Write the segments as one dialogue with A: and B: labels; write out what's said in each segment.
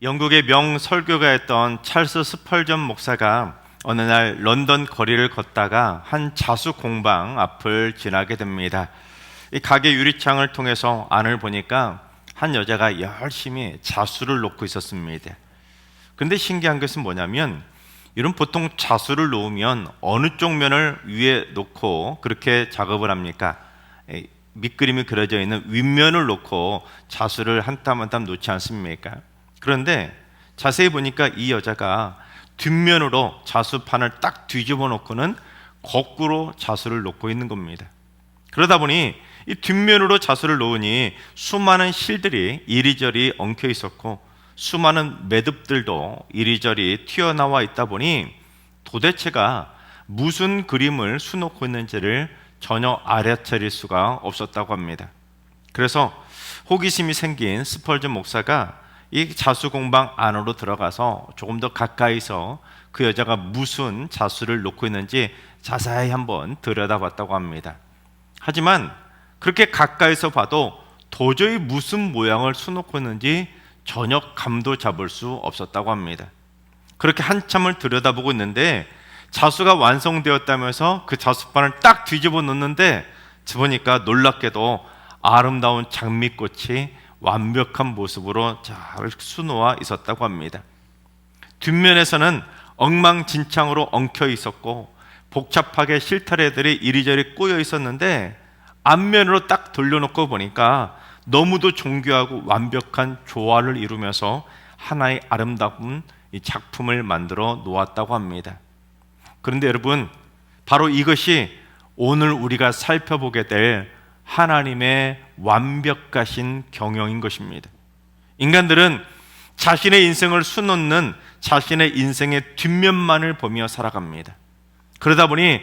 A: 영국의 명 설교가였던 찰스 스펄전 목사가 어느 날 런던 거리를 걷다가 한 자수 공방 앞을 지나게 됩니다. 이 가게 유리창을 통해서 안을 보니까 한 여자가 열심히 자수를 놓고 있었습니다. 근데 신기한 것은 뭐냐면, 이런 보통 자수를 놓으면 어느 쪽 면을 위에 놓고 그렇게 작업을 합니까? 밑그림이 그려져 있는 윗면을 놓고 자수를 한 땀 한 땀 놓지 않습니까? 그런데 자세히 보니까 이 여자가 뒷면으로 자수판을 딱 뒤집어 놓고는 거꾸로 자수를 놓고 있는 겁니다. 그러다 보니 이 뒷면으로 자수를 놓으니 수많은 실들이 이리저리 엉켜 있었고 수많은 매듭들도 이리저리 튀어나와 있다 보니 도대체가 무슨 그림을 수놓고 있는지를 전혀 알아차릴 수가 없었다고 합니다. 그래서 호기심이 생긴 스펄전 목사가 이 자수 공방 안으로 들어가서 조금 더 가까이서 그 여자가 무슨 자수를 놓고 있는지 자세히 한번 들여다봤다고 합니다. 하지만 그렇게 가까이서 봐도 도저히 무슨 모양을 수놓고 있는지 전혀 감도 잡을 수 없었다고 합니다. 그렇게 한참을 들여다보고 있는데 자수가 완성되었다면서 그 자수판을 딱 뒤집어 놓는데 보니까 놀랍게도 아름다운 장미꽃이 완벽한 모습으로 잘 수놓아 있었다고 합니다. 뒷면에서는 엉망진창으로 엉켜 있었고 복잡하게 실타래들이 이리저리 꼬여 있었는데 앞면으로 딱 돌려놓고 보니까 너무도 정교하고 완벽한 조화를 이루면서 하나의 아름다운 이 작품을 만들어 놓았다고 합니다. 그런데 여러분, 바로 이것이 오늘 우리가 살펴보게 될 하나님의 완벽하신 경영인 것입니다. 인간들은 자신의 인생을 수놓는 자신의 인생의 뒷면만을 보며 살아갑니다. 그러다 보니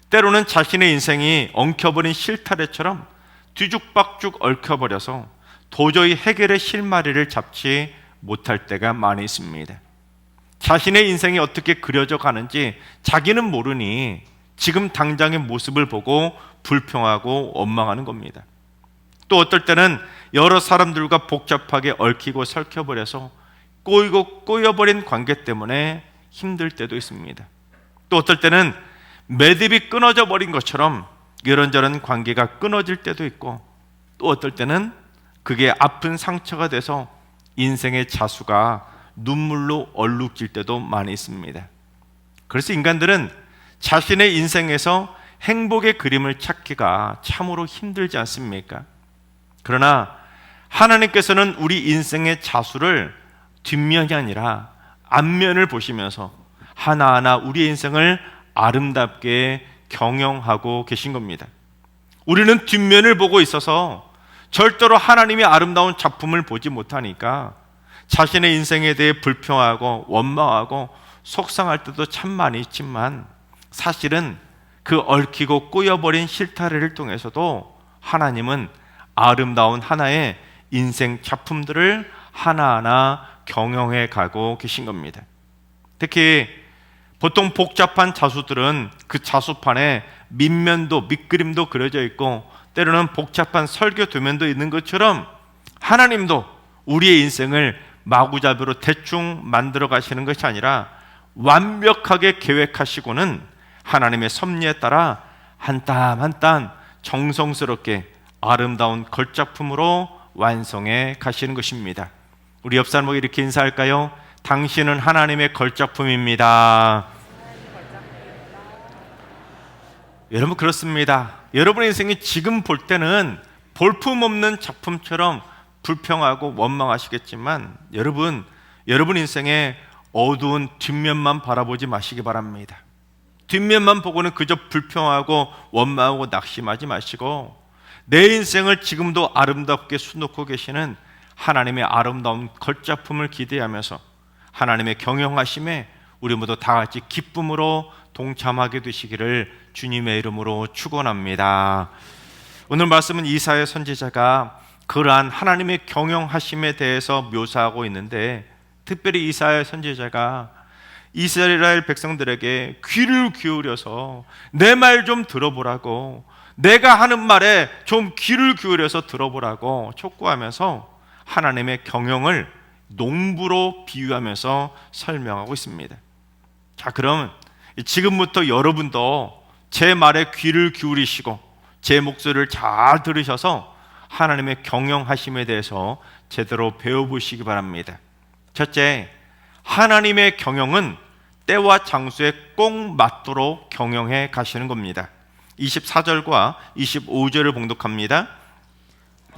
A: 때로는 자신의 인생이 엉켜버린 실타래처럼 뒤죽박죽 얽혀버려서 도저히 해결의 실마리를 잡지 못할 때가 많이 있습니다. 자신의 인생이 어떻게 그려져 가는지 자기는 모르니 지금 당장의 모습을 보고 불평하고 원망하는 겁니다. 또 어떨 때는 여러 사람들과 복잡하게 얽히고 설켜버려서 꼬이고 꼬여버린 관계 때문에 힘들 때도 있습니다. 또 어떨 때는 매듭이 끊어져 버린 것처럼 이런저런 관계가 끊어질 때도 있고, 또 어떨 때는 그게 아픈 상처가 돼서 인생의 자수가 눈물로 얼룩질 때도 많이 있습니다. 그래서 인간들은 자신의 인생에서 행복의 그림을 찾기가 참으로 힘들지 않습니까? 그러나 하나님께서는 우리 인생의 자수를 뒷면이 아니라 앞면을 보시면서 하나하나 우리의 인생을 아름답게 경영하고 계신 겁니다. 우리는 뒷면을 보고 있어서 절대로 하나님의 아름다운 작품을 보지 못하니까 자신의 인생에 대해 불평하고 원망하고 속상할 때도 참 많이 있지만, 사실은 그 얽히고 꼬여버린 실타래를 통해서도 하나님은 아름다운 하나의 인생 작품들을 하나하나 경영해 가고 계신 겁니다. 특히 보통 복잡한 자수들은 그 자수판에 밑면도 밑그림도 그려져 있고 때로는 복잡한 설교 도면도 있는 것처럼 하나님도 우리의 인생을 마구잡이로 대충 만들어 가시는 것이 아니라 완벽하게 계획하시고는 하나님의 섭리에 따라 한 땀 한 땀 정성스럽게 아름다운 걸작품으로 완성해 가시는 것입니다. 우리 옆 사람에게 이렇게 인사할까요? 당신은 하나님의 걸작품입니다. 여러분, 그렇습니다. 여러분의 인생이 지금 볼 때는 볼품없는 작품처럼 불평하고 원망하시겠지만, 여러분 인생의 어두운 뒷면만 바라보지 마시기 바랍니다. 뒷면만 보고는 그저 불평하고 원망하고 낙심하지 마시고 내 인생을 지금도 아름답게 수놓고 계시는 하나님의 아름다운 걸작품을 기대하면서 하나님의 경영하심에 우리 모두 다 같이 기쁨으로 동참하게 되시기를 주님의 이름으로 축원합니다. 오늘 말씀은 이사야 선지자가 그러한 하나님의 경영하심에 대해서 묘사하고 있는데, 특별히 이사야 선지자가 이스라엘 백성들에게 귀를 기울여서 내 말 좀 들어보라고, 내가 하는 말에 좀 귀를 기울여서 들어보라고 촉구하면서 하나님의 경영을 농부로 비유하면서 설명하고 있습니다. 자, 그럼 지금부터 여러분도 제 말에 귀를 기울이시고 제 목소리를 잘 들으셔서 하나님의 경영하심에 대해서 제대로 배워보시기 바랍니다. 첫째, 하나님의 경영은 때와 장소에 꼭 맞도록 경영해 가시는 겁니다. 24절과 25절을 봉독합니다.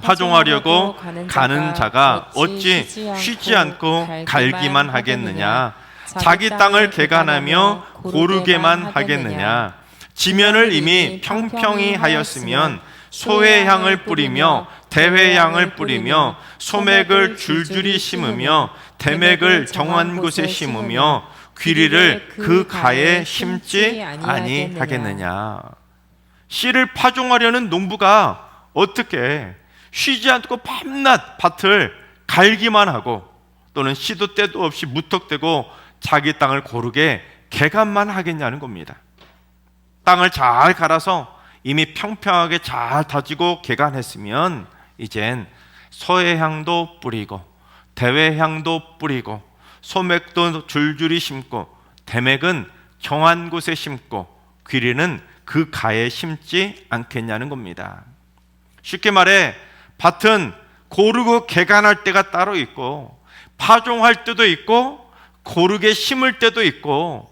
A: 파종하려고 가는 자가 어찌 쉬지 않고 갈기만 하겠느냐? 자기 땅을 개간하며 고르게만 하겠느냐? 지면을 이미 평평히 하였으면 소회향을 뿌리며 대회향을 뿌리며 소맥을 줄줄이 심으며 대맥을 정한 곳에 심으며 귀리를 그 가에 심지 아니하겠느냐? 씨를 파종하려는 농부가 어떻게 쉬지 않고 밤낮 밭을 갈기만 하고 또는 시도 때도 없이 무턱대고 자기 땅을 고르게 개간만 하겠냐는 겁니다. 땅을 잘 갈아서 이미 평평하게 잘 다지고 개간했으면 이젠 소회향도 뿌리고 대회향도 뿌리고 소맥도 줄줄이 심고 대맥은 정한 곳에 심고 귀리는 그 가에 심지 않겠냐는 겁니다. 쉽게 말해 밭은 고르고 개간할 때가 따로 있고 파종할 때도 있고 고르게 심을 때도 있고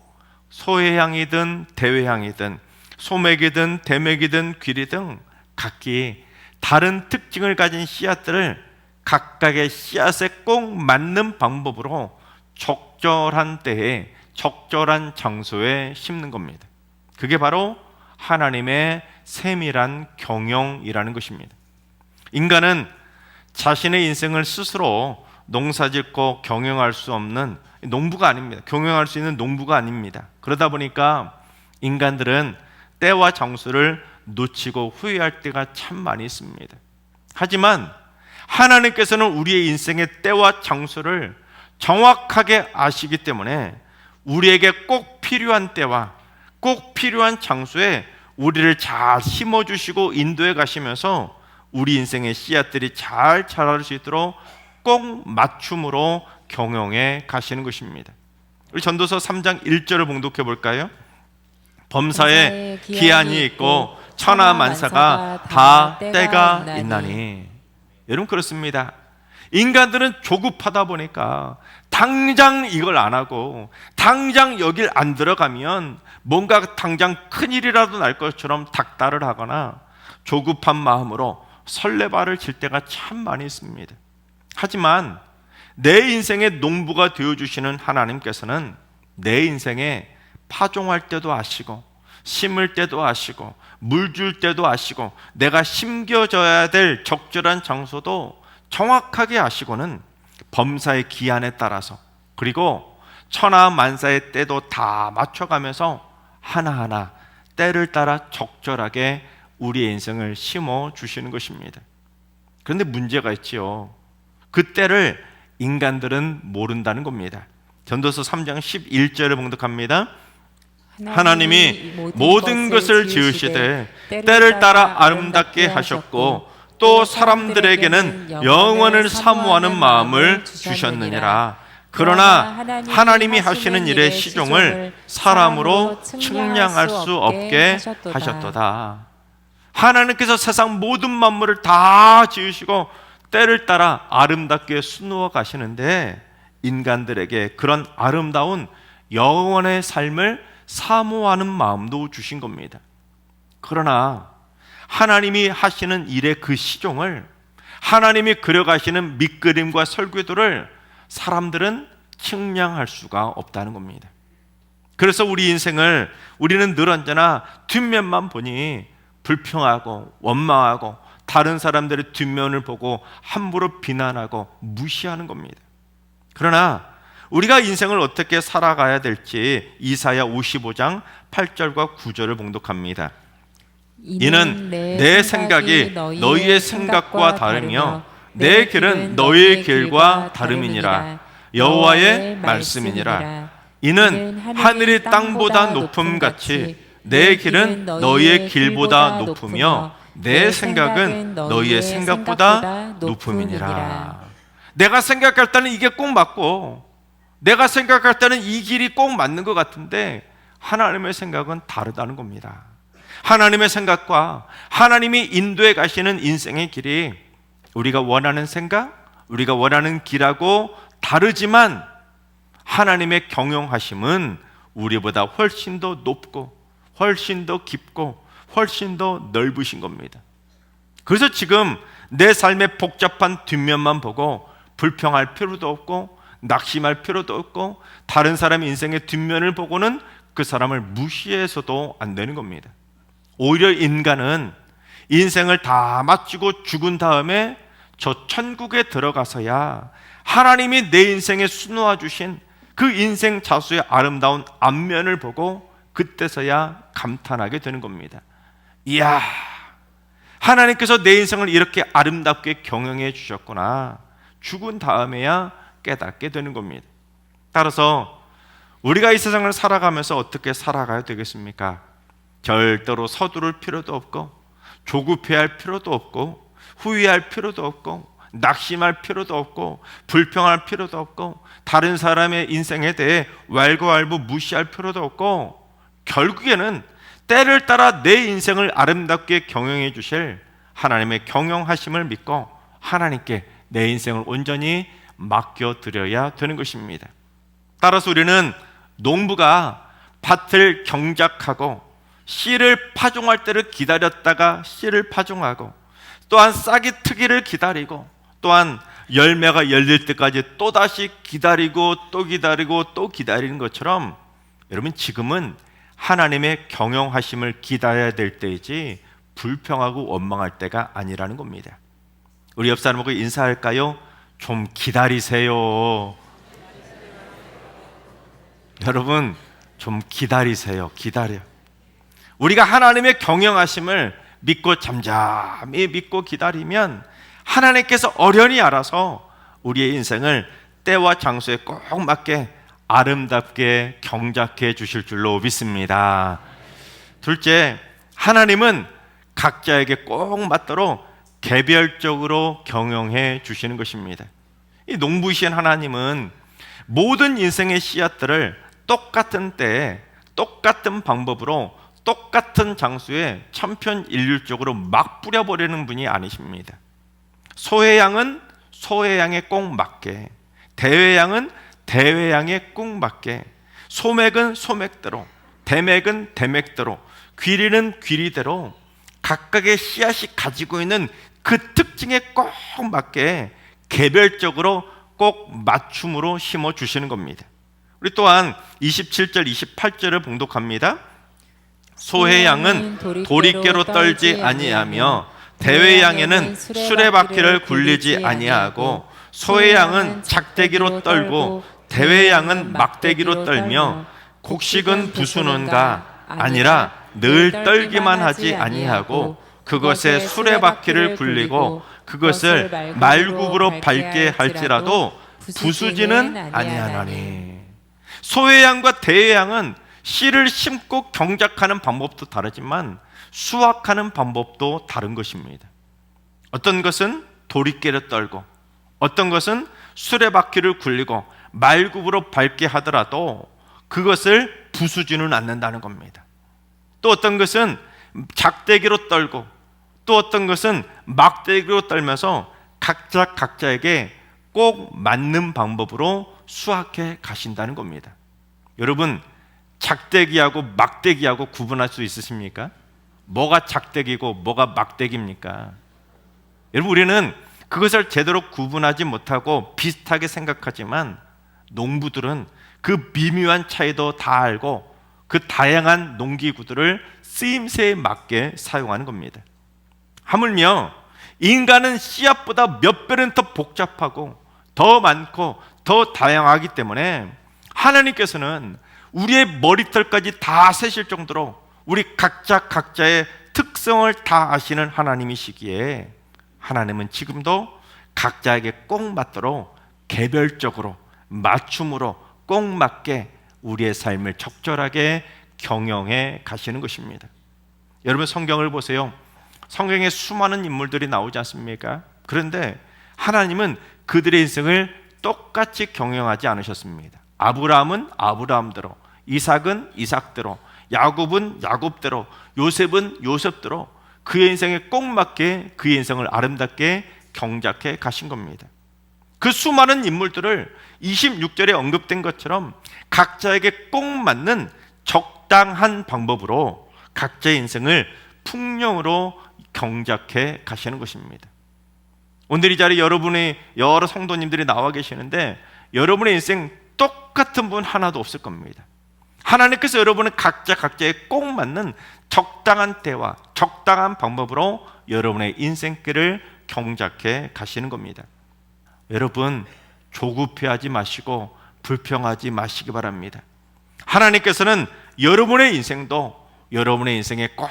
A: 소회향이든 대회향이든 소맥이든 대맥이든 귀리 등 각기 다른 특징을 가진 씨앗들을 각각의 씨앗에 꼭 맞는 방법으로 적절한 때에 적절한 장소에 심는 겁니다. 그게 바로 하나님의 세밀한 경영이라는 것입니다. 인간은 자신의 인생을 스스로 농사짓고 경영할 수 없는 농부가 아닙니다. 경영할 수 있는 농부가 아닙니다. 그러다 보니까 인간들은 때와 장소를 놓치고 후회할 때가 참 많이 있습니다. 하지만 하나님께서는 우리의 인생의 때와 장소를 정확하게 아시기 때문에 우리에게 꼭 필요한 때와 꼭 필요한 장소에 우리를 잘 심어주시고 인도해 가시면서 우리 인생의 씨앗들이 잘 자랄 수 있도록 꼭 맞춤으로 경영해 가시는 것입니다. 우리 전도서 3장 1절을 봉독해 볼까요? 범사에 기한이 있고 천하만사가 다 때가 있나니. 여러분 그렇습니다. 인간들은 조급하다 보니까 당장 이걸 안 하고 당장 여길 안 들어가면 뭔가 당장 큰일이라도 날 것처럼 닥달을 하거나 조급한 마음으로 설레발을 칠 때가 참 많이 있습니다. 하지만 내 인생의 농부가 되어주시는 하나님께서는 내 인생에 파종할 때도 아시고 심을 때도 아시고 물 줄 때도 아시고 내가 심겨져야 될 적절한 장소도 정확하게 아시고는 범사의 기한에 따라서 그리고 천하 만사의 때도 다 맞춰가면서 하나하나 때를 따라 적절하게 우리의 인생을 심어 주시는 것입니다. 그런데 문제가 있지요. 그 때를 인간들은 모른다는 겁니다. 전도서 3장 11절을 봉독합니다. 하나님이 모든 것을 지으시되 때를 따라 아름답게 하셨고 또 사람들에게는 영원을 사모하는 마음을 주셨느니라. 그러나 하나님이 하시는 일의 시종을 사람으로 측량할 수 없게 하셨도다. 하나님께서 세상 모든 만물을 다 지으시고 때를 따라 아름답게 수놓아 가시는데 인간들에게 그런 아름다운 영원의 삶을 사모하는 마음도 주신 겁니다. 그러나 하나님이 하시는 일의 그 시종을 하나님이 그려가시는 밑그림과 설계도를 사람들은 측량할 수가 없다는 겁니다. 그래서 우리 인생을 우리는 늘 언제나 뒷면만 보니 불평하고 원망하고 다른 사람들의 뒷면을 보고 함부로 비난하고 무시하는 겁니다. 그러나 우리가 인생을 어떻게 살아가야 될지 이사야 55장 8절과 9절을 봉독합니다. 이는 내 생각이 너희의 생각과 다르며 내 길은 너희의 길과 다름이니라. 여호와의 말씀이니라. 이는 하늘이 땅보다 높음같이 내 길은 너희의 길보다 높으며 내 생각은 너희의 생각보다 높음이니라. 내가 생각할 때는 이게 꼭 맞고, 내가 생각할 때는 이 길이 꼭 맞는 것 같은데 하나님의 생각은 다르다는 겁니다. 하나님의 생각과 하나님이 인도해 가시는 인생의 길이 우리가 원하는 생각, 우리가 원하는 길하고 다르지만 하나님의 경영하심은 우리보다 훨씬 더 높고 훨씬 더 깊고 훨씬 더 넓으신 겁니다. 그래서 지금 내 삶의 복잡한 뒷면만 보고 불평할 필요도 없고 낙심할 필요도 없고 다른 사람의 인생의 뒷면을 보고는 그 사람을 무시해서도 안 되는 겁니다. 오히려 인간은 인생을 다 마치고 죽은 다음에 저 천국에 들어가서야 하나님이 내 인생에 수놓아 주신 그 인생 자수의 아름다운 앞면을 보고 그때서야 감탄하게 되는 겁니다. 이야, 하나님께서 내 인생을 이렇게 아름답게 경영해 주셨구나. 죽은 다음에야 깨닫게 되는 겁니다. 따라서 우리가 이 세상을 살아가면서 어떻게 살아가야 되겠습니까? 절대로 서두를 필요도 없고 조급해할 필요도 없고 후회할 필요도 없고 낙심할 필요도 없고 불평할 필요도 없고 다른 사람의 인생에 대해 왈가왈부 무시할 필요도 없고 결국에는 때를 따라 내 인생을 아름답게 경영해 주실 하나님의 경영하심을 믿고 하나님께 내 인생을 온전히 맡겨드려야 되는 것입니다. 따라서 우리는 농부가 밭을 경작하고 씨를 파종할 때를 기다렸다가 씨를 파종하고 또한 싹이 트기를 기다리고 또한 열매가 열릴 때까지 또다시 기다리고 또 기다리고 또 기다리는 것처럼 여러분 지금은 하나님의 경영하심을 기다려야 될 때이지 불평하고 원망할 때가 아니라는 겁니다. 우리 옆 사람하고 인사할까요? 좀 기다리세요. 여러분 좀 기다리세요. 기다려. 우리가 하나님의 경영하심을 믿고 잠잠히 믿고 기다리면 하나님께서 어련히 알아서 우리의 인생을 때와 장소에 꼭 맞게 아름답게 경작해 주실 줄로 믿습니다. 둘째, 하나님은 각자에게 꼭 맞도록 개별적으로 경영해 주시는 것입니다. 이 농부이신 하나님은 모든 인생의 씨앗들을 똑같은 때에 똑같은 방법으로 똑같은 장소에 천편일률적으로 막 뿌려버리는 분이 아니십니다. 소회양은 소회양에 꼭 맞게, 대회양은 대회양에 꼭 맞게, 소맥은 소맥대로, 대맥은 대맥대로, 귀리는 귀리대로 각각의 씨앗이 가지고 있는 그 특징에 꼭 맞게 개별적으로 꼭 맞춤으로 심어주시는 겁니다. 우리 또한 27절, 28절을 봉독합니다. 소회양은 도리깨로 떨지 아니하며 대회양에는 수레바퀴를 굴리지 아니하고 소회양은 작대기로 떨고 대회양은 막대기로 떨며 곡식은 부수는가 아니라 늘 떨기만 하지 아니하고 그것에 수레바퀴를 굴리고 그것을 말굽으로 밟게 할지라도 부수지는 아니하나니. 소회양과 대회양은 씨를 심고 경작하는 방법도 다르지만 수확하는 방법도 다른 것입니다. 어떤 것은 도리깨를 떨고 어떤 것은 수레바퀴를 굴리고 말굽으로 밟게 하더라도 그것을 부수지는 않는다는 겁니다. 또 어떤 것은 작대기로 떨고 또 어떤 것은 막대기로 떨면서 각자에게 꼭 맞는 방법으로 수확해 가신다는 겁니다. 여러분, 작대기하고 막대기하고 구분할 수 있으십니까? 뭐가 작대기고 뭐가 막대기입니까? 여러분, 우리는 그것을 제대로 구분하지 못하고 비슷하게 생각하지만 농부들은 그 미묘한 차이도 다 알고 그 다양한 농기구들을 쓰임새에 맞게 사용하는 겁니다. 하물며 인간은 씨앗보다 몇 배는 더 복잡하고 더 많고 더 다양하기 때문에 하나님께서는 우리의 머리털까지 다 세실 정도로 우리 각자의 특성을 다 아시는 하나님이시기에 하나님은 지금도 각자에게 꼭 맞도록 개별적으로 맞춤으로 꼭 맞게 우리의 삶을 적절하게 경영해 가시는 것입니다. 여러분, 성경을 보세요. 성경에 수많은 인물들이 나오지 않습니까? 그런데 하나님은 그들의 인생을 똑같이 경영하지 않으셨습니다. 아브라함은 아브라함대로, 이삭은 이삭대로, 야곱은 야곱대로, 요셉은 요셉대로 그의 인생에 꼭 맞게 그의 인생을 아름답게 경작해 가신 겁니다. 그 수많은 인물들을 26절에 언급된 것처럼 각자에게 꼭 맞는 적당한 방법으로 각자의 인생을 풍령으로 경작해 가시는 것입니다. 오늘 이 자리에 여러분의 여러 성도님들이 나와 계시는데 여러분의 인생 똑같은 분 하나도 없을 겁니다. 하나님께서 여러분은 각자에 꼭 맞는 적당한 때와 적당한 방법으로 여러분의 인생길을 경작해 가시는 겁니다. 여러분, 조급해하지 마시고 불평하지 마시기 바랍니다. 하나님께서는 여러분의 인생도 여러분의 인생에 꼭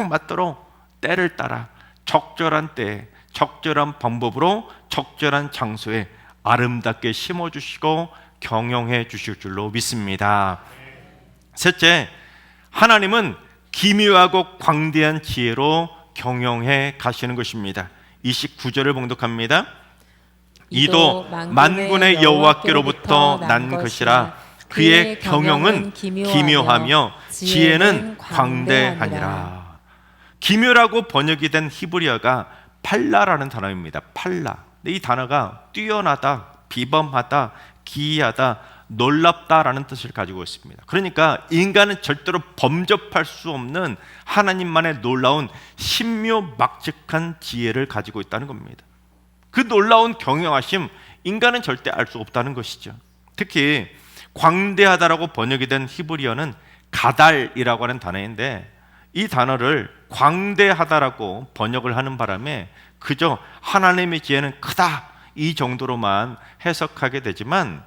A: 맞도록 때를 따라 적절한 때에 적절한 방법으로 적절한 장소에 아름답게 심어주시고 경영해 주실 줄로 믿습니다. 셋째, 하나님은 기묘하고 광대한 지혜로 경영해 가시는 것입니다. 29절을 봉독합니다. 이도 만군의 여호와께로부터 난 것이라 그의 경영은 기묘하며 지혜는 광대하니라. 기묘라고 번역이 된 히브리어가 팔라라는 단어입니다. 팔라. 이 단어가 뛰어나다, 비범하다, 기이하다, 놀랍다라는 뜻을 가지고 있습니다. 그러니까 인간은 절대로 범접할 수 없는 하나님만의 놀라운 신묘막측한 지혜를 가지고 있다는 겁니다. 그 놀라운 경영하심, 인간은 절대 알 수 없다는 것이죠. 특히 광대하다라고 번역이 된 히브리어는 가달이라고 하는 단어인데 이 단어를 광대하다라고 번역을 하는 바람에 그저 하나님의 지혜는 크다 이 정도로만 해석하게 되지만,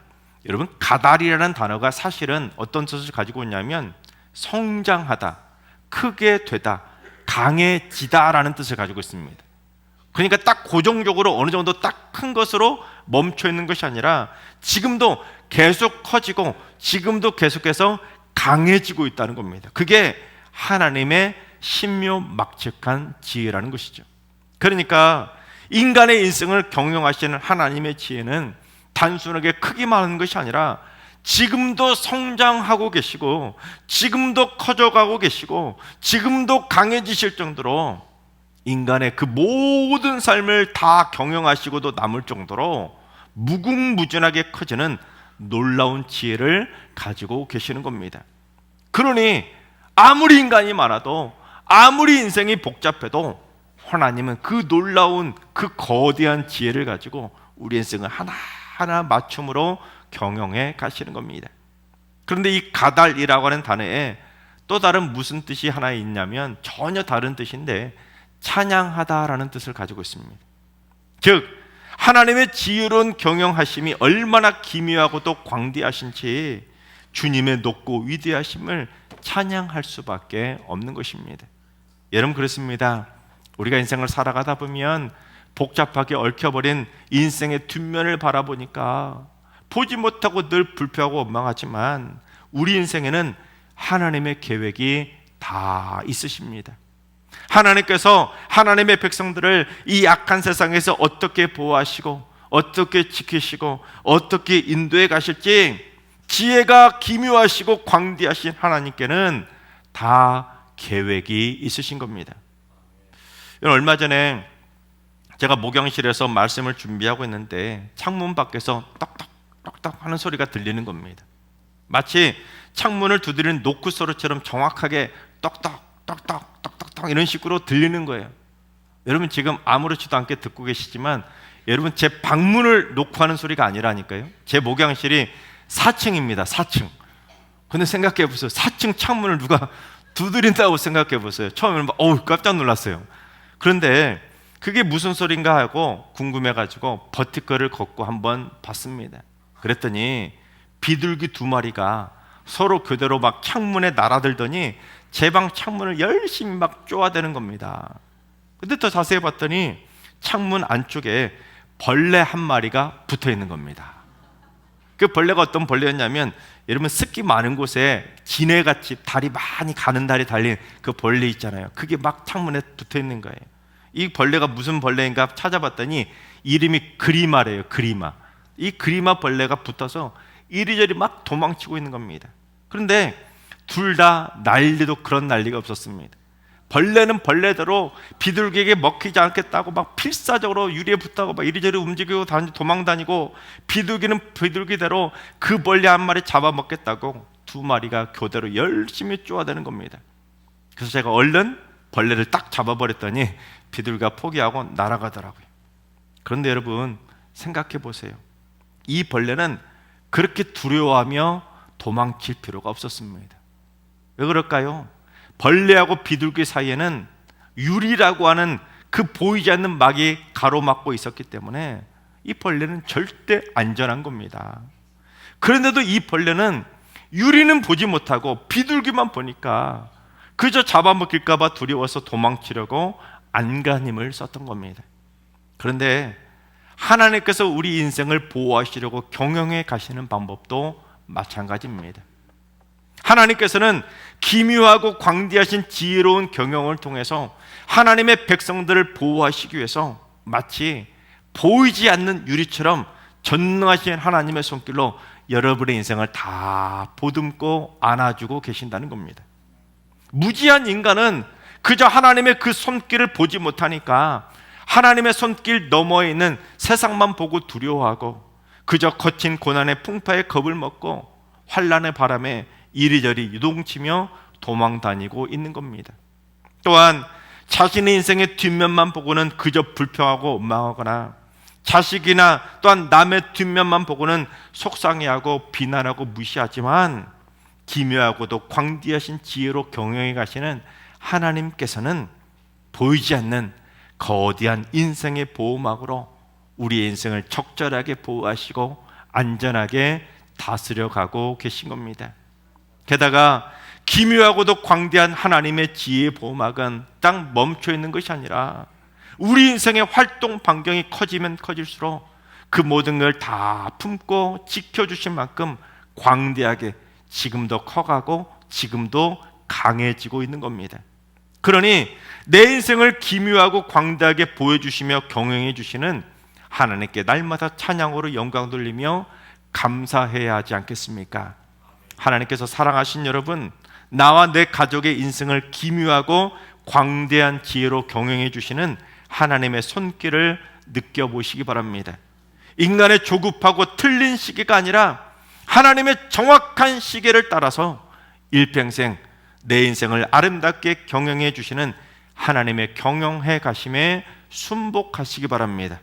A: 여러분, 가달이라는 단어가 사실은 어떤 뜻을 가지고 있냐면 성장하다, 크게 되다, 강해지다라는 뜻을 가지고 있습니다. 그러니까 딱 고정적으로 어느 정도 딱 큰 것으로 멈춰 있는 것이 아니라 지금도 계속 커지고 지금도 계속해서 강해지고 있다는 겁니다. 그게 하나님의 신묘막측한 지혜라는 것이죠. 그러니까 인간의 인생을 경영하시는 하나님의 지혜는 단순하게 크기만 하는 것이 아니라 지금도 성장하고 계시고 지금도 커져가고 계시고 지금도 강해지실 정도로 인간의 그 모든 삶을 다 경영하시고도 남을 정도로 무궁무진하게 커지는 놀라운 지혜를 가지고 계시는 겁니다. 그러니 아무리 인간이 많아도 아무리 인생이 복잡해도 하나님은 그 놀라운 그 거대한 지혜를 가지고 우리 인생을 하나하나 맞춤으로 경영해 가시는 겁니다. 그런데 이 가달이라고 하는 단어에 또 다른 무슨 뜻이 하나 있냐면 전혀 다른 뜻인데 찬양하다라는 뜻을 가지고 있습니다. 즉 하나님의 지혜로운 경영하심이 얼마나 기묘하고도 광대하신지 주님의 높고 위대하심을 찬양할 수밖에 없는 것입니다. 여러분, 그렇습니다. 우리가 인생을 살아가다 보면 복잡하게 얽혀버린 인생의 뒷면을 바라보니까 보지 못하고 늘 불평하고 원망하지만 우리 인생에는 하나님의 계획이 다 있으십니다. 하나님께서 하나님의 백성들을 이 악한 세상에서 어떻게 보호하시고 어떻게 지키시고 어떻게 인도해 가실지 지혜가 기묘하시고 광대하신 하나님께는 다 계획이 있으신 겁니다. 얼마 전에 제가 목양실에서 말씀을 준비하고 있는데 창문 밖에서 떡떡떡떡 하는 소리가 들리는 겁니다. 마치 창문을 두드리는 노크 소리처럼 정확하게 떡떡떡떡 떡떡떡 이런 식으로 들리는 거예요. 여러분, 지금 아무렇지도 않게 듣고 계시지만 여러분, 제 방문을 녹화하는 소리가 아니라니까요. 제 목양실이 4층입니다. 4층. 근데 생각해 보세요. 4층 창문을 누가 두드린다고 생각해 보세요. 처음에는 깜짝 놀랐어요. 그런데 그게 무슨 소린가 하고 궁금해가지고 버티컬을 걷고 한번 봤습니다. 그랬더니 비둘기 2마리가 서로 그대로 막 창문에 날아들더니 제 방 창문을 열심히 막 쪼아대는 겁니다. 근데 더 자세히 봤더니 창문 안쪽에 벌레 1마리가 붙어 있는 겁니다. 그 벌레가 어떤 벌레였냐면 여러분, 습기 많은 곳에 지네같이 다리 많이 가는 다리 달린 그 벌레 있잖아요. 그게 막 창문에 붙어 있는 거예요. 이 벌레가 무슨 벌레인가 찾아봤더니 이름이 그리마래요. 그리마. 이 그리마 벌레가 붙어서 이리저리 막 도망치고 있는 겁니다. 그런데 둘 다 난리도 그런 난리가 없었습니다. 벌레는 벌레대로 비둘기에게 먹히지 않겠다고 막 필사적으로 유리에 붙다고 막 이리저리 움직이고 도망 다니고, 비둘기는 비둘기대로 그 벌레 한 마리 잡아먹겠다고 두 마리가 교대로 열심히 쪼아대는 겁니다. 그래서 제가 얼른 벌레를 딱 잡아버렸더니 비둘기가 포기하고 날아가더라고요. 그런데 여러분 생각해 보세요. 이 벌레는 그렇게 두려워하며 도망칠 필요가 없었습니다. 왜 그럴까요? 벌레하고 비둘기 사이에는 유리라고 하는 그 보이지 않는 막이 가로막고 있었기 때문에 이 벌레는 절대 안전한 겁니다. 그런데도 이 벌레는 유리는 보지 못하고 비둘기만 보니까 그저 잡아먹힐까 봐 두려워서 도망치려고 안간힘을 썼던 겁니다. 그런데 하나님께서 우리 인생을 보호하시려고 경영해 가시는 방법도 마찬가지입니다. 하나님께서는 기묘하고 광대하신 지혜로운 경영을 통해서 하나님의 백성들을 보호하시기 위해서 마치 보이지 않는 유리처럼 전능하신 하나님의 손길로 여러분의 인생을 다 보듬고 안아주고 계신다는 겁니다. 무지한 인간은 그저 하나님의 그 손길을 보지 못하니까 하나님의 손길 너머에 있는 세상만 보고 두려워하고 그저 거친 고난의 풍파에 겁을 먹고 환난의 바람에 이리저리 유동치며 도망 다니고 있는 겁니다. 또한 자신의 인생의 뒷면만 보고는 그저 불평하고 원망하거나 자식이나 또한 남의 뒷면만 보고는 속상해하고 비난하고 무시하지만 기묘하고도 광대하신 지혜로 경영해 가시는 하나님께서는 보이지 않는 거대한 인생의 보호막으로 우리의 인생을 적절하게 보호하시고 안전하게 다스려 가고 계신 겁니다. 게다가 기묘하고도 광대한 하나님의 지혜의 보호막은 딱 멈춰 있는 것이 아니라 우리 인생의 활동 반경이 커지면 커질수록 그 모든 걸 다 품고 지켜주신 만큼 광대하게 지금도 커가고 지금도 강해지고 있는 겁니다. 그러니 내 인생을 기묘하고 광대하게 보여주시며 경영해 주시는 하나님께 날마다 찬양으로 영광 돌리며 감사해야 하지 않겠습니까? 하나님께서 사랑하신 여러분, 나와 내 가족의 인생을 기묘하고 광대한 지혜로 경영해 주시는 하나님의 손길을 느껴보시기 바랍니다. 인간의 조급하고 틀린 시계가 아니라 하나님의 정확한 시계를 따라서 일평생 내 인생을 아름답게 경영해 주시는 하나님의 경영해 가심에 순복하시기 바랍니다.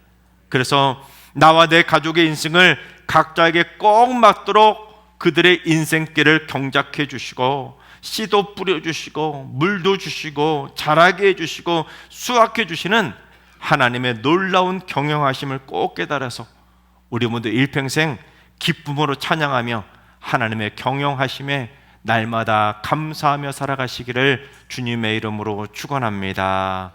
A: 그래서 나와 내 가족의 인생을 각자에게 꼭 맞도록 그들의 인생길을 경작해 주시고 씨도 뿌려주시고 물도 주시고 자라게 해주시고 수확해 주시는 하나님의 놀라운 경영하심을 꼭 깨달아서 우리 모두 일평생 기쁨으로 찬양하며 하나님의 경영하심에 날마다 감사하며 살아가시기를 주님의 이름으로 축원합니다.